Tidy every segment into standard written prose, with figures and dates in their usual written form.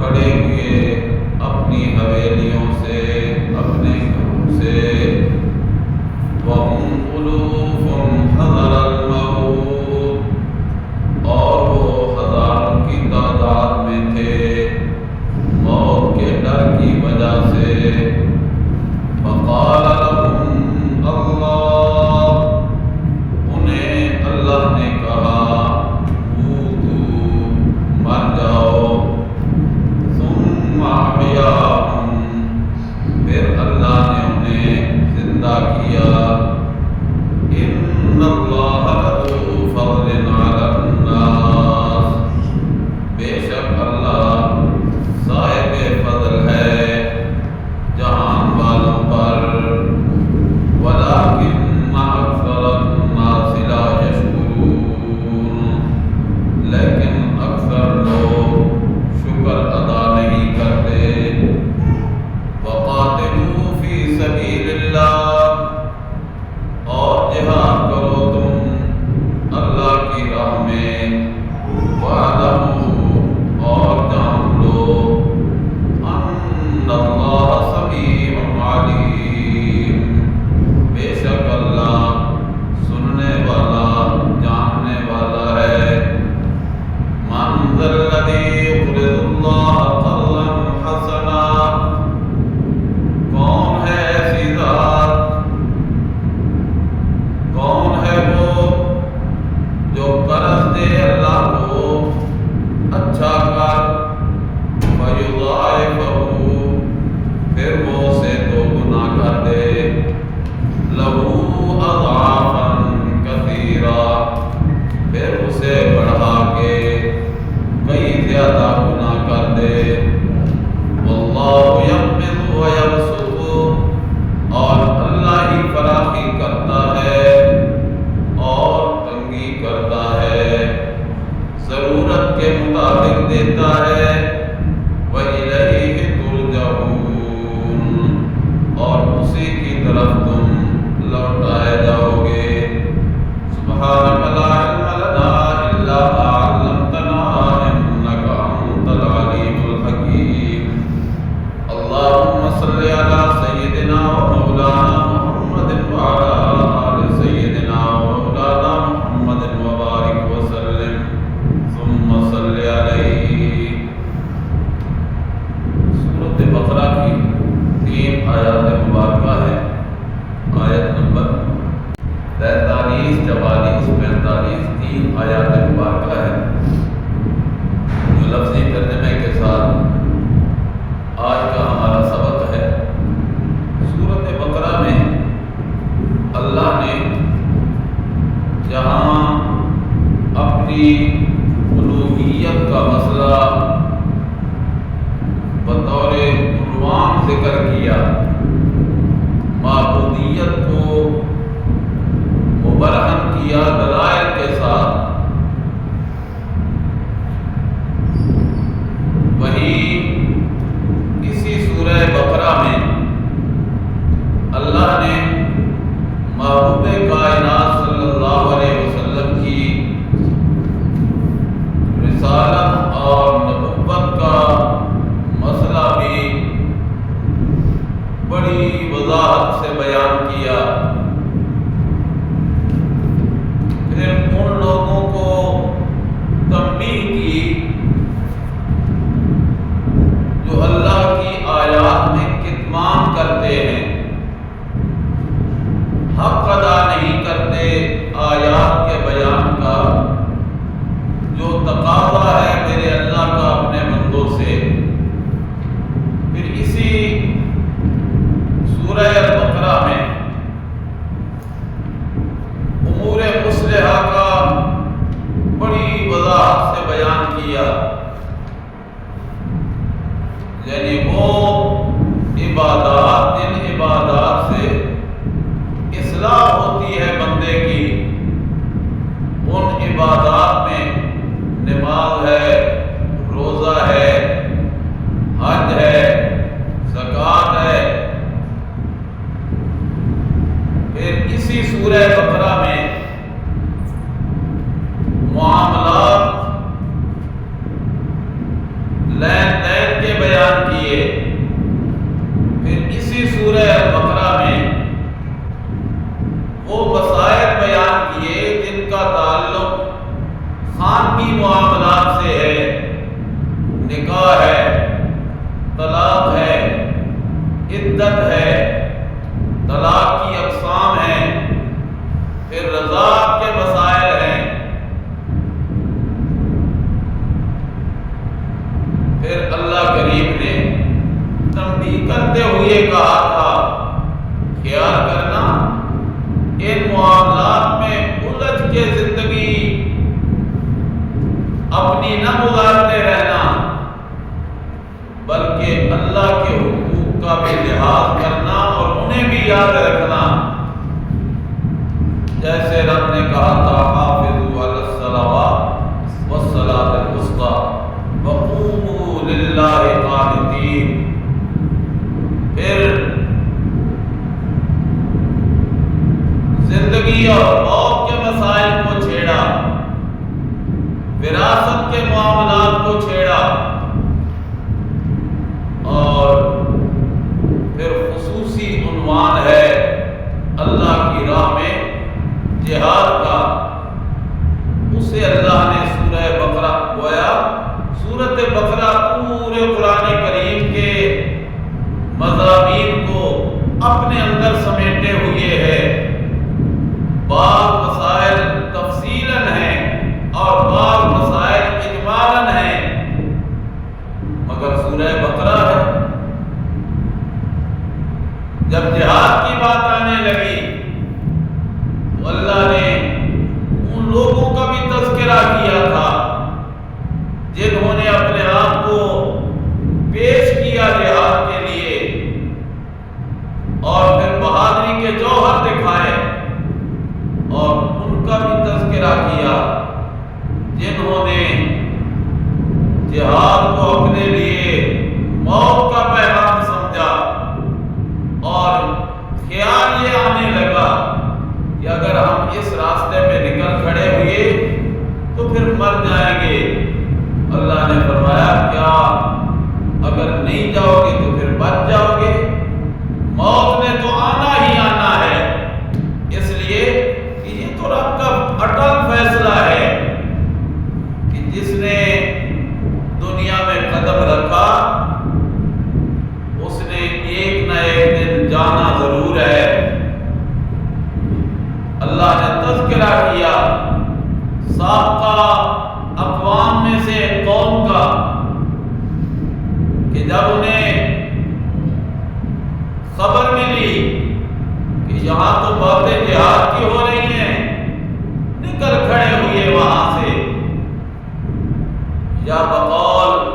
کھڑے ہوئے اپنی حویلیوں سے، اپنے گھروں سے، وَهُمْ أُلُوفٌ حَذَرَ الْمَوْتِ، اور وہ ہزاروں کی تعداد میں تھے موت کے ڈر کی وجہ سے۔ فَقَالَ لَهُمْ اللَّهُ، انہیں اللہ نے کہا موتوا، مر جاؤ، ثم أحیاهم، پھر اللہ نے انہیں زندہ کیا۔ ان اللہ لذو فضل علی الناس، بے شک اللہ صاحب فضل ہے جہان والوں پر، ولکن اکثر الناس لا یشکرون، لیکن اکثر لوگ شکر ادا نہیں کرتے۔ وقاتلوا فی سبیل اللہ، اور جہاد کرو تم اللہ کی راہ میں، وَاعْلَمُوا، اور جان لو، ان اللہ سمیع علیم، بے شک اللہ سننے والا، جاننے والا ہے۔ من ذا الذی یقرض اللہ قرضا حسنا، کون ہے ایسی ذات، کون ہے وہ جو قرض دے اللہ کو اچھا کر، فَيُضَاعِفَهُ، پھر وہ اسے دو گنا کر دے، لَهُ أَضْعَافًا كَثِيرًا، پھر اسے بڑھا کے کئی زیادہ گنا کر دے۔ وَاللَّهُ يَقْبِضُ وَيَبْسُطُ، اور اللہ ہی فراخی کرتا ہے اور تنگی کرتا ہے، ضرورت کے مطابق دیتا ہے۔ وَإِلَيْهِ تُرْجَعُونَ، اور اسی کی طرف تم لوٹائے جاؤ گے۔ سبحانک لا علم لنا الا ما علمتنا انک انت العلیم الحکیم۔ اللہم صل علی سیدنا و مولانا محمد وعلی آل سیدنا و مولانا محمد وبارک وسلم، ثم صل علیہ۔ سورۃ بقرہ کی 3 آیات مبارکہ ہے، آیت نمبر 43، 44، 45، 3 آیات مبارکہ ہے، جو لفظی ترجمے کے ساتھ آج کا ہمارا سبق ہے۔ سورۃ بقرہ میں اللہ نے جہاں اپنی الوہیت کا مسئلہ بطور عنوان ذکر کیا، معبودیت کو مبرہن کیا دلائل کے ساتھ، وہیں اسی سورہ بقرہ میں اللہ نے محبوب کائنات صلی اللہ علیہ وسلم کی رسالت اور نبوت کا مسئلہ بھی بڑی وضاحت سے بیان کیا۔ پھر ان لوگوں کو تنبیہ کی جو اللہ کی آیات میں کتمان کرتے ہیں، حق ادا نہیں کرتے آیات کے بیان کا، جو تقاضا ہے میرے اللہ کا اپنے بندوں سے۔ پھر اسی سورہ البقرہ میں امور مصلحہ کا بڑی وضاحت سے بیان کیا، یعنی وہ عبادات، جن عبادات سے اصلاح ہوتی ہے بندے کی، ان عبادات میں نماز ہے، روزہ ہے، حج ہے، زکوٰۃ ہے۔ پھر اسی سورہ بقرہ میں معاملات، لین دین لیے پھر اسی سورہ بقرہ میں وہ مسائل بیان کیے جن کا تعلق خانگی معاملات سے ہے، نکاح ہے، طلاق ہے، عدت ہے، طلاق کی اقسام ہیں، پھر رضاعت کے مسائل ہیں، پھر اللہ کریم نے تنبیہ کرتے ہوئے کہا تھا خیال کرنا ان معاملات میں الجھ کے زندگی اپنی نہ گزارتے رہنا، بلکہ اللہ کے حقوق کا بھی لحاظ کرنا اور انہیں بھی یاد رکھنا، جیسے رب نے کہا تھا حافظوا علی الصلوات والصلاۃ الوسطی وقوموا للہ قانتین۔ پھر زندگی اور موت کے مسائل کو چھیڑا، وراثت کے معاملات کو چھیڑا، اور پھر خصوصی عنوان ہے اللہ کی راہ میں جہاد کا، اسے اللہ نے سورہ بقرہ گویا سورۃ بقرہ پورے قرآن کریم کے مضامین کو اپنے اندر سمیٹے ہوئے ہے۔ بعض مسائل تفصیلاً ہیں اور بعض مسائل اجمالاً ہیں، مگر سورہ بقرہ ہے۔ جب جہاد کی بات آنے لگی تو اللہ نے ان لوگوں کا بھی تذکرہ کیا تھا جنہوں نے اپنے آپ کو پیش کیا جہاد کے لیے اور پھر بہادری کے جوہر دکھائے، اور ان کا بھی تذکرہ کیا جنہوں نے جہاد کو اپنے لیے موت کا پیغام سمجھا اور خیال یہ آنے لگا کہ اگر ہم اس راستے پہ نکل کھڑے ہوئے تو پھر مر جائیں گے۔ اللہ نے فرمایا کیا اگر نہیں جاؤ گے تو پھر بچ جاؤ گے؟ موت نے تو آنا ہی آنا ہے، اس لیے کہ یہ تو رب کا اٹل فیصلہ ہے کہ جس نے دنیا میں قدم رکھا اس نے ایک نہ ایک دن جانا ضرور ہے۔ اللہ نے تذکرہ کیا سابقہ اقوام میں سے ایک قوم کا کہ جب انہیں خبر ملی کہ یہاں تو باتیں جہاد کی ہو رہی ہیں، نکل کھڑے ہوئے وہاں سے۔ یا بقول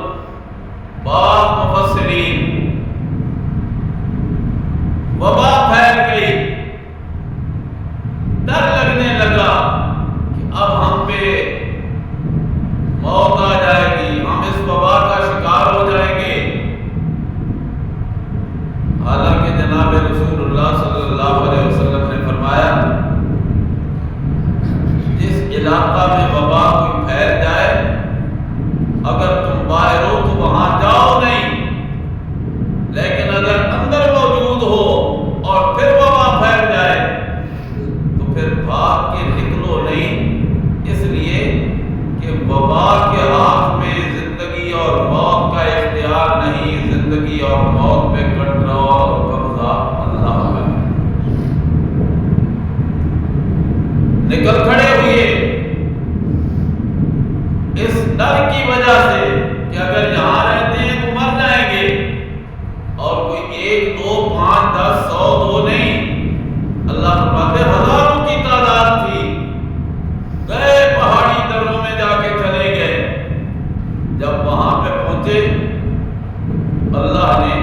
بعض مفسرین وبا پھیل گئی، ڈر لگنے لگا کہ اب ہم پہ موت آ جائے گی، ہم اس وبا کا شکار ہو جائیں گے۔ حالانکہ جناب رسول اللہ صلی اللہ علیہ وسلم نے فرمایا جس علاقہ میں وبا کوئی پھیل جائے اگر تم باہر ہو تو وہاں جاؤ نہیں، لیکن اگر اندر موجود ہو اور پھر وبا پھیل جائے تو پھر بھاگ کے نکلو نہیں، اس لیے کہ وبا کے ہاتھ میں زندگی اور موت کا اختیار نہیں، زندگی اور موت پہ کنٹرول اور قبضہ اللہ کا ہے۔ نکل کھڑے ہوئے اس ڈر کی وجہ سے کہ اگر یہاں رہتے ہیں تو مر جائیں گے، اور کوئی 1 2 5 10 100 2 نہیں، اللہ فرماتے ہزاروں کی تعداد تھی، گئے پہاڑی دروں میں جا کے چلے گئے۔ جب وہاں پہ پہنچے اللہ نے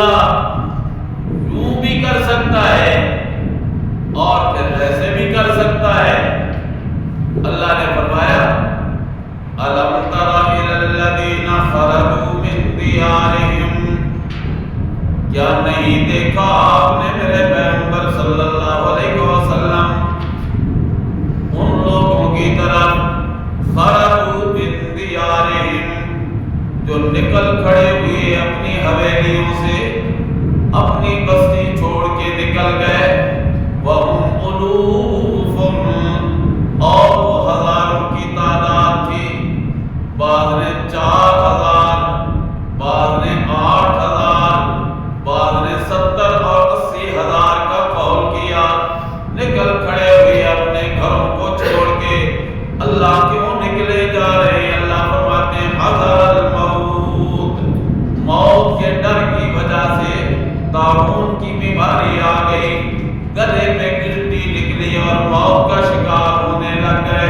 اللہ یوں بھی کر سکتا ہے اور پھر ایسے بھی کر سکتا ہے۔ اللہ نے فرمایا أَلَمْ تَرَ إِلَى الَّذِينَ خَرَجُوا مِنْ دِيَارِهِمْ، کیا نہیں دیکھا آپ نے میرے پیغمبر صلی اللہ علیہ وسلم ان لوگوں کی طرف خرجوا من دیارہم، جو نکل کھڑے ہوئے اپنی حویلیوں سے، اپنی بستی چھوڑ کے نکل گئے، وَهُمْ أُلُوفٌ، اور وہ ہزاروں کی تعداد تھی، بعض نے 4000، بعض نے 8000، بعض نے 70 اور 80,000 کا قول کیا۔ نکل کھڑے ہوئے اپنے گھروں کو چھوڑ کے، اللہ کیوں نکلے جا رہے ہیں؟ اللہ فرماتے ہیں حذر الموت، موت کے ڈر کی وجہ سے طاعون کی بیماری آ گئی، گلے پہ گلٹی نکلی اور موت کا شکار ہونے لگ گئے۔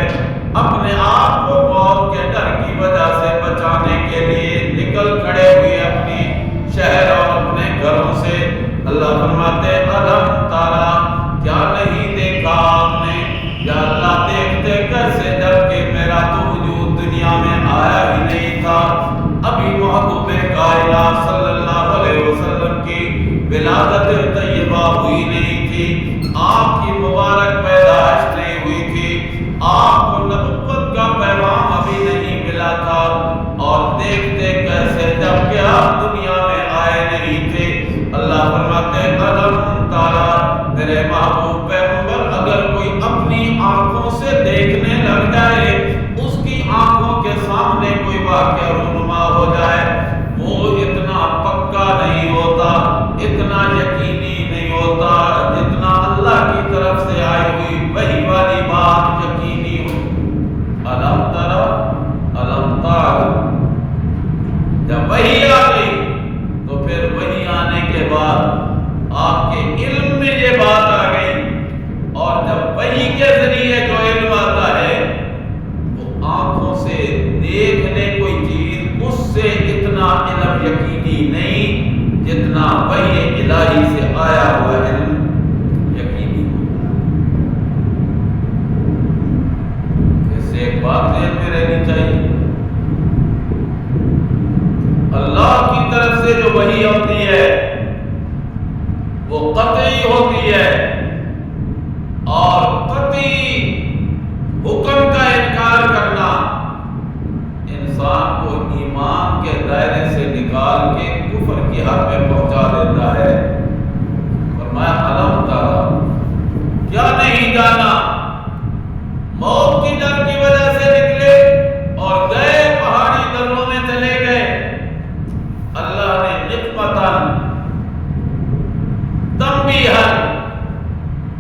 اپنے آپ کو موت کے ڈر کی وجہ سے بچانے کے لیے نکل کھڑے ہوئے اپنی شہر اور اپنے گھروں سے۔ اللہ فرماتے الم تارا، کیا نہیں دیکھا آپ نے؟ یا اللہ دیکھتے کیسے جب کہ میرا تو وجود دنیا میں آیا ہی نہیں تھا، ابھی محبوب کائنات صلی اللہ علیہ وسلم کی ولادت طیبہ ہوئی نہیں تھی، آپ کی مبارک پیدائش نہیں ہوئی تھی، آپ کو نبوت کا پیغام ابھی نہیں ملا تھا، اور دیکھتے کیسے جب کہ آپ دنیا میں آئے نہیں تھے۔ اللہ فرماتے ہیں الم تارا، میرے محبوب پیغمبر اگر کوئی اپنی آنکھوں سے دیکھنے لگ جائے، اس کی آنکھوں کے سامنے کوئی واقعہ رونما ہو جائے، وہ اتنا پکا نہیں ہوتا، اتنا یقینی نہیں ہوتا جتنا اللہ کی طرف سے آئی ہوئی وحی والی بات یقینی ہو۔ الم ترى الم تعلم، جب وحی آ گئی تو پھر وحی آنے کے بعد آپ کے علم میں یہ بات آ گئی، اور جب وحی کے ذریعے جو علم آتا ہے وہ آنکھوں سے دیکھنے کوئی چیز، اس سے اتنا علم یقینی نہیں جتنا وحی الہی سے آیا ہوا علم یقینی ہوتا ہے۔ اس سے ایک بات ذہن میں رہنی چاہیے، اللہ کی طرف سے جو وحی ہوتی ہے وہ قطعی ہوتی ہے، اور قطعی حکم کا انکار کرنا انسان کو ایمان کے دائرے سے نکال کے کفر کی حد میں پہنچا دیتا ہے۔ فرمایا الم تارا، کیا نہیں جانا؟ موت کی ڈر کی وجہ سے نکلے اور گئے پہاڑی دروں میں چلے گئے، اللہ نے نقمتاً تنبیہاً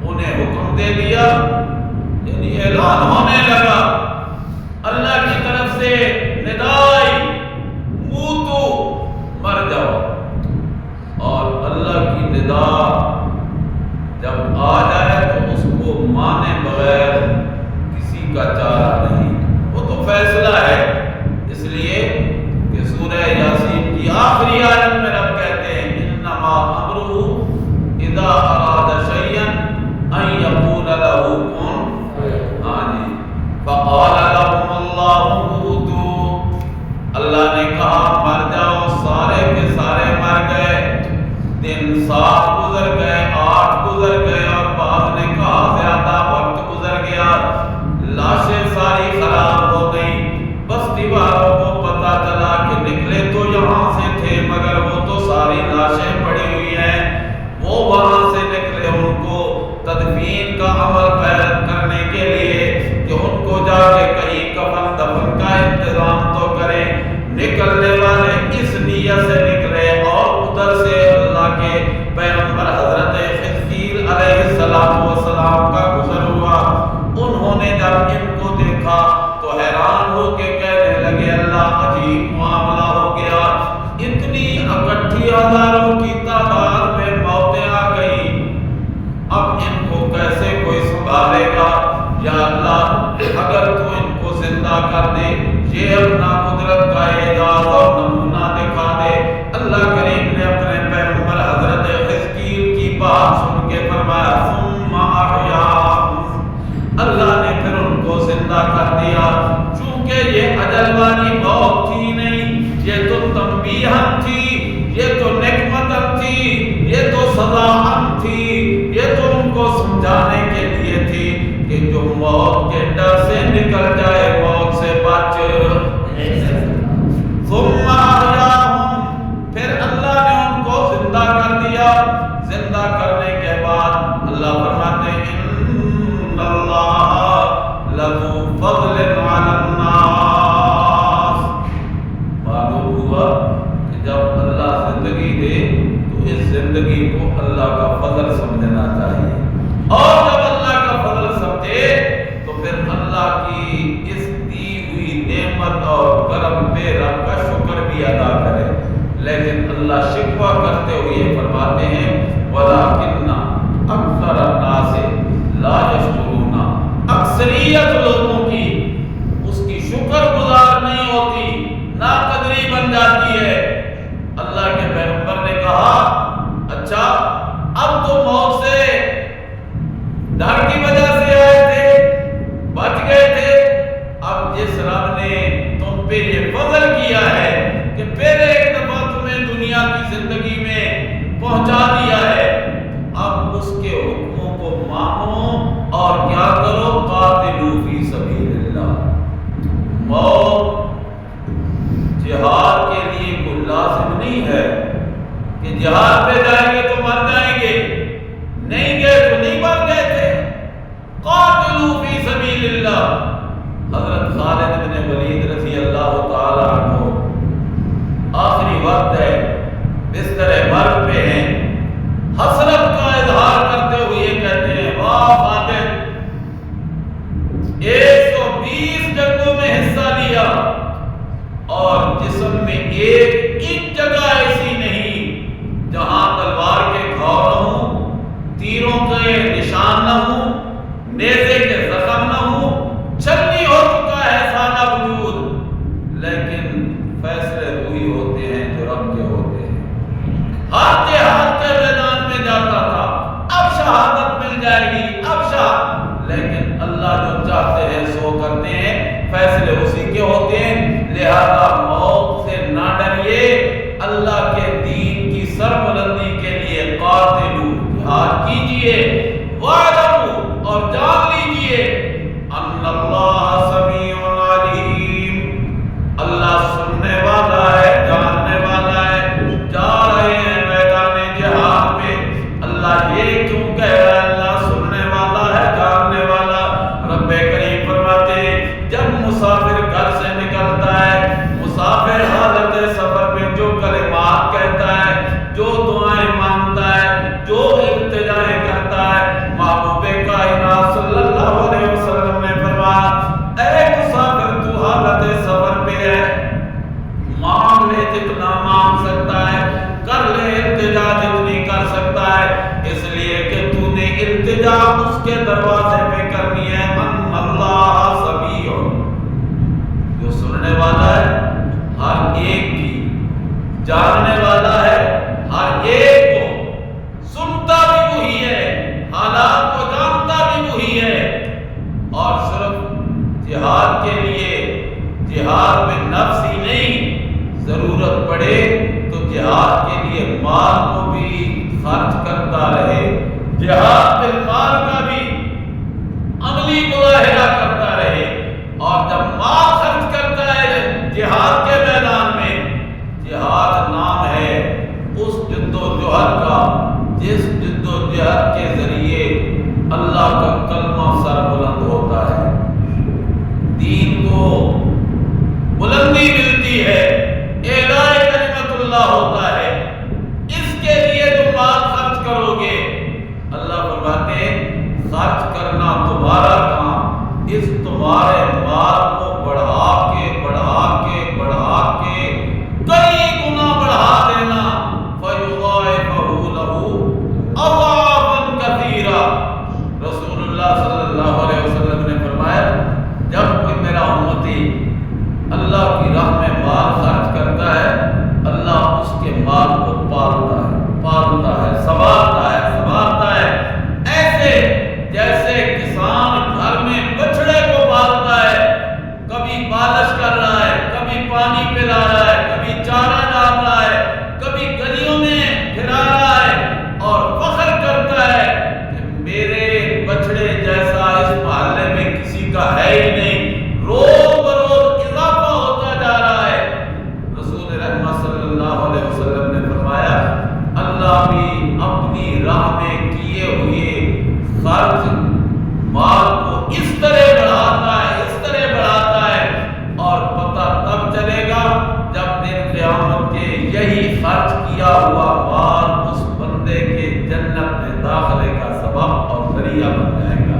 انہیں حکم دے دیا، یعنی اعلان ہونے لگا، اللہ کی طرف سے ندائی موتو، مر جاؤ۔ اور اللہ کی ندا جب آ جائے تو اس کو مانے بغیر کسی کا چارہ نہیں، وہ تو فیصلہ ہے۔ اس لیے کہ سورہ یاسین کی آخری آیت میں رب کہتے ہیں انما امرہ اذا اراد شیئا ان یقول لہ کن فقال لهم اللہ موتوا، اللہ نے کہا مر جاؤ، سارے کے سارے مر گئے، دن 7 گزر گئے، 8 گزر گئے، اور بعض نے کہا زیادہ وقت گزر گیا، لاشیں ساری خراب ہو گئی، بستی والوں کو پتہ چلا کہ نکلے تو یہاں سے تھے مگر وہ تو ساری لاشیں پڑی ہوئی ہیں، وہ وہاں سے نکلے ان کو تدفین کا عمل کرنے کے لیے کہ ان کو جا کے کہیں کفن دفن کا انتظام تو کریں۔ نکلنے والے اس نیت سے نکلے، اور ادھر سے اللہ کے پیغمبر حضرت حزقیل علیہ السلام کا گزر ہوا۔ انہوں نے جب ان کو دیکھا تو حیران ہو کے کہنے لگے اللہ عجیب معاملہ ہو گیا، اتنی اکٹھی ہزاروں کی تعداد میں موتیں آ گئی، اب ان کو کیسے کوئی سنبھالے گا؟ یا اللہ اگر تو ان کو زندہ کر دے، یہ اپنا قدرت کا اعجاز اور معلوم ہوا کہ جب اللہ زندگی دے تو اس زندگی کو اللہ کا فضل سمجھنا چاہیے، اور جب اللہ کا فضل سمجھے تو پھر اللہ کی اس دی ہوئی نعمت اور کرم پہ رب کا شکر بھی ادا کرے۔ لیکن اللہ شکوہ کرتے ہوئے فرماتے ہیں وَلَٰكِنَّ أَكْثَرَ النَّاسِ لَا يَشْكُرُونَ، اکثریت لوگوں کی اس کی شکر گزار نہیں ہوتی، ناقدری بن جاتی ہے۔ اللہ کے پیغمبر نے کہا اچھا اب تو موت سے ڈر کی وجہ سے آئے تھے، بچ گئے تھے، اب جس رب نے تم پہ یہ فضل کیا ہے کہ پھر ایک دفعہ تمہیں دنیا کی زندگی میں پہنچا دیا ہے، اب اس کے حکموں کو مانو اور کیا کرو، قاتلوا فی سبیل اللہ۔ موت جہاد کے لیے کوئی لازم نہیں ہے کہ جہاد پہ جائیں گے تو مر جائیں گے، نہیں گئے تو نہیں مر گئے تھے۔ قاتلوا فی سبیل اللہ۔ حضرت خالد بن ولید رضی اللہ تعالی عنہ آخری وقت ہے، بستر مرگ پہ ہیں، حسرت کا اظہار کرتے ہوئے کہتے ہیں واہ خالد، 120 جنگوں میں حصہ لیا اور جسم میں ایک جگہ ایسی نہیں جہاں تلوار کے گھاؤ نہ ہوں، تیروں کے نشان نہ ہوں، نیزے کے زخم نہ ہوں، چھلنی ہو چکا ہے سارا وجود، لیکن فیصلے وہی ہوتے ہیں جو رب کے ہوتے ہیں۔ ہر جہاد کے میدان میں جاتا تھا، اب شہادت مل جائے گی، اب لیکن اللہ جو چاہتے ہیں سو کرتے ہیں، فیصلے اسی کے ہوتے ہیں، لہذا موت سے نہ ڈریے، اللہ کے دین کی سربلندی کے لیے قاتلوا، جہاد کیجئے، وَاعْلَمُوا، اور جان لیجئے ان اللہ سمیع علیم، اللہ سننے والا ہے، جاننے والا ہے۔ جا رہے ہیں میدان جہاد میں، اللہ یہ کیوں کہہ رہا ہے اللہ سننے والا ہے، جاننے والا؟ رب کریم فرماتے ہیں جب مسافر گھر سے نکلتا ہے، مسافر حالت سفر میں جو کلمات کہتا ہے، جو دعائیں مانگتا ہے، جو التجائیں کرتا ہے، محبوب کائنات صلی اللہ علیہ وسلم نے فرمایا اے مسافر تو حالت سفر پہ ہے، مانگ لے جتنا مانگ سکتا ہے، کر لے التجا جتنی کر سکتا ہے، اس لیے کہ تو نے التجا اس کے دروازے پہ کرنی ہے۔ ان اللہ سمیع، جو سننے والا ہے ہر ایک کی، جاننے والا ہے ہر ایک کو، سنتا بھی وہی ہے، حالات کو جانتا بھی وہی ہے۔ اور صرف جہاد کے لیے، جہاد میں نفس ہی نہیں، ضرورت پڑے تو جہاد کے لیے مال کو بھی خرچ کرتا رہے، جہاد میں مال کا بھی عملی مظاہرہ کرتا رہے، اور جب مال خرچ کرتا ہے جہاد کے میدان میں، جہاد نام ہے اس جد و جہد کا جس جد و جہد کے ذریعے اللہ کا کلمہ سر بلند ہوتا ہے، دین کو بلندی ملتی ہے، اعلاء کلمت اللہ ہوتا ہے۔ اس کے لیے تم مال خرچ کرو گے، اللہ فرماتے ہیں خرچ کرنا تمہارا کام، اس تمہارے مال کو بڑھا کے بڑھا کے بڑھا کے کئی گنا بڑھا دینا، فَيُضَاعِفَهُ لَهُ أَضْعَافًا کہ یہی خرچ کیا ہوا مال اس بندے کے جنت میں داخلے کا سبب اور ذریعہ بن جائے گا۔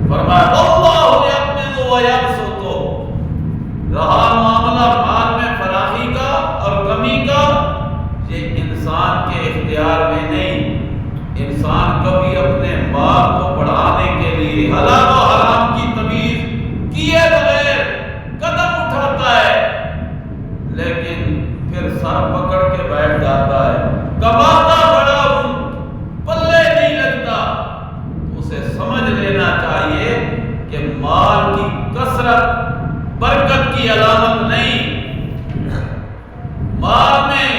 فرمایا اللہ یقبض و یبسط، رہا معاملہ مال میں فراخی کا اور کمی کا، یہ انسان کے اختیار میں نہیں۔ انسان کبھی اپنے مال کو بڑھانے کے لیے حلال و حرام کی تمیز کیے بغیر قدم اٹھاتا ہے، لیکن پھر سر پکڑ کے بیٹھ جاتا ہے، کماتا بڑا ہوں پلے نہیں لگتا۔ اسے سمجھ لینا چاہیے کہ مال کی کثرت برکت کی علامت نہیں، مال میں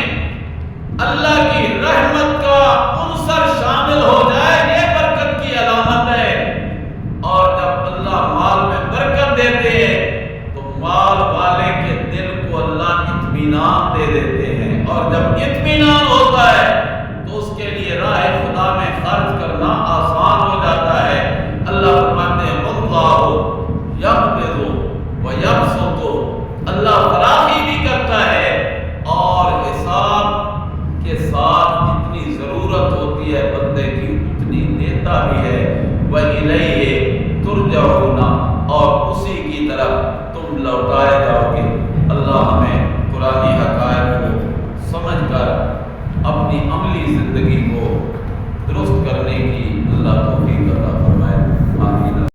اللہ کی رحمت کا عنصر شامل ہو جائے یہ برکت کی علامت ہے۔ اور جب اللہ مال میں برکت دیتے ہیں تو مال والے کے دل کو اللہ اطمینان دے دیتے ہیں، اور جب اطمینان ہوتا ہے تو اس کے لیے راہ خدا میں خرچ کرنا آسان ہو جاتا ہے۔ اللہ فرماتے ہیں واللہ یقبض و یبسط، اللہ فراخی بھی کرتا ہے اور حساب کے ساتھ جتنی ضرورت ہوتی ہے بندے کی اتنی دیتا بھی ہے۔ وَإِلَيْهِ تُرْجَعُونَ، اور اسی کی طرف تم لوٹائے جاؤ گے۔ اللہ ہمیں قرآنی حقائق کو سمجھ کر اپنی عملی زندگی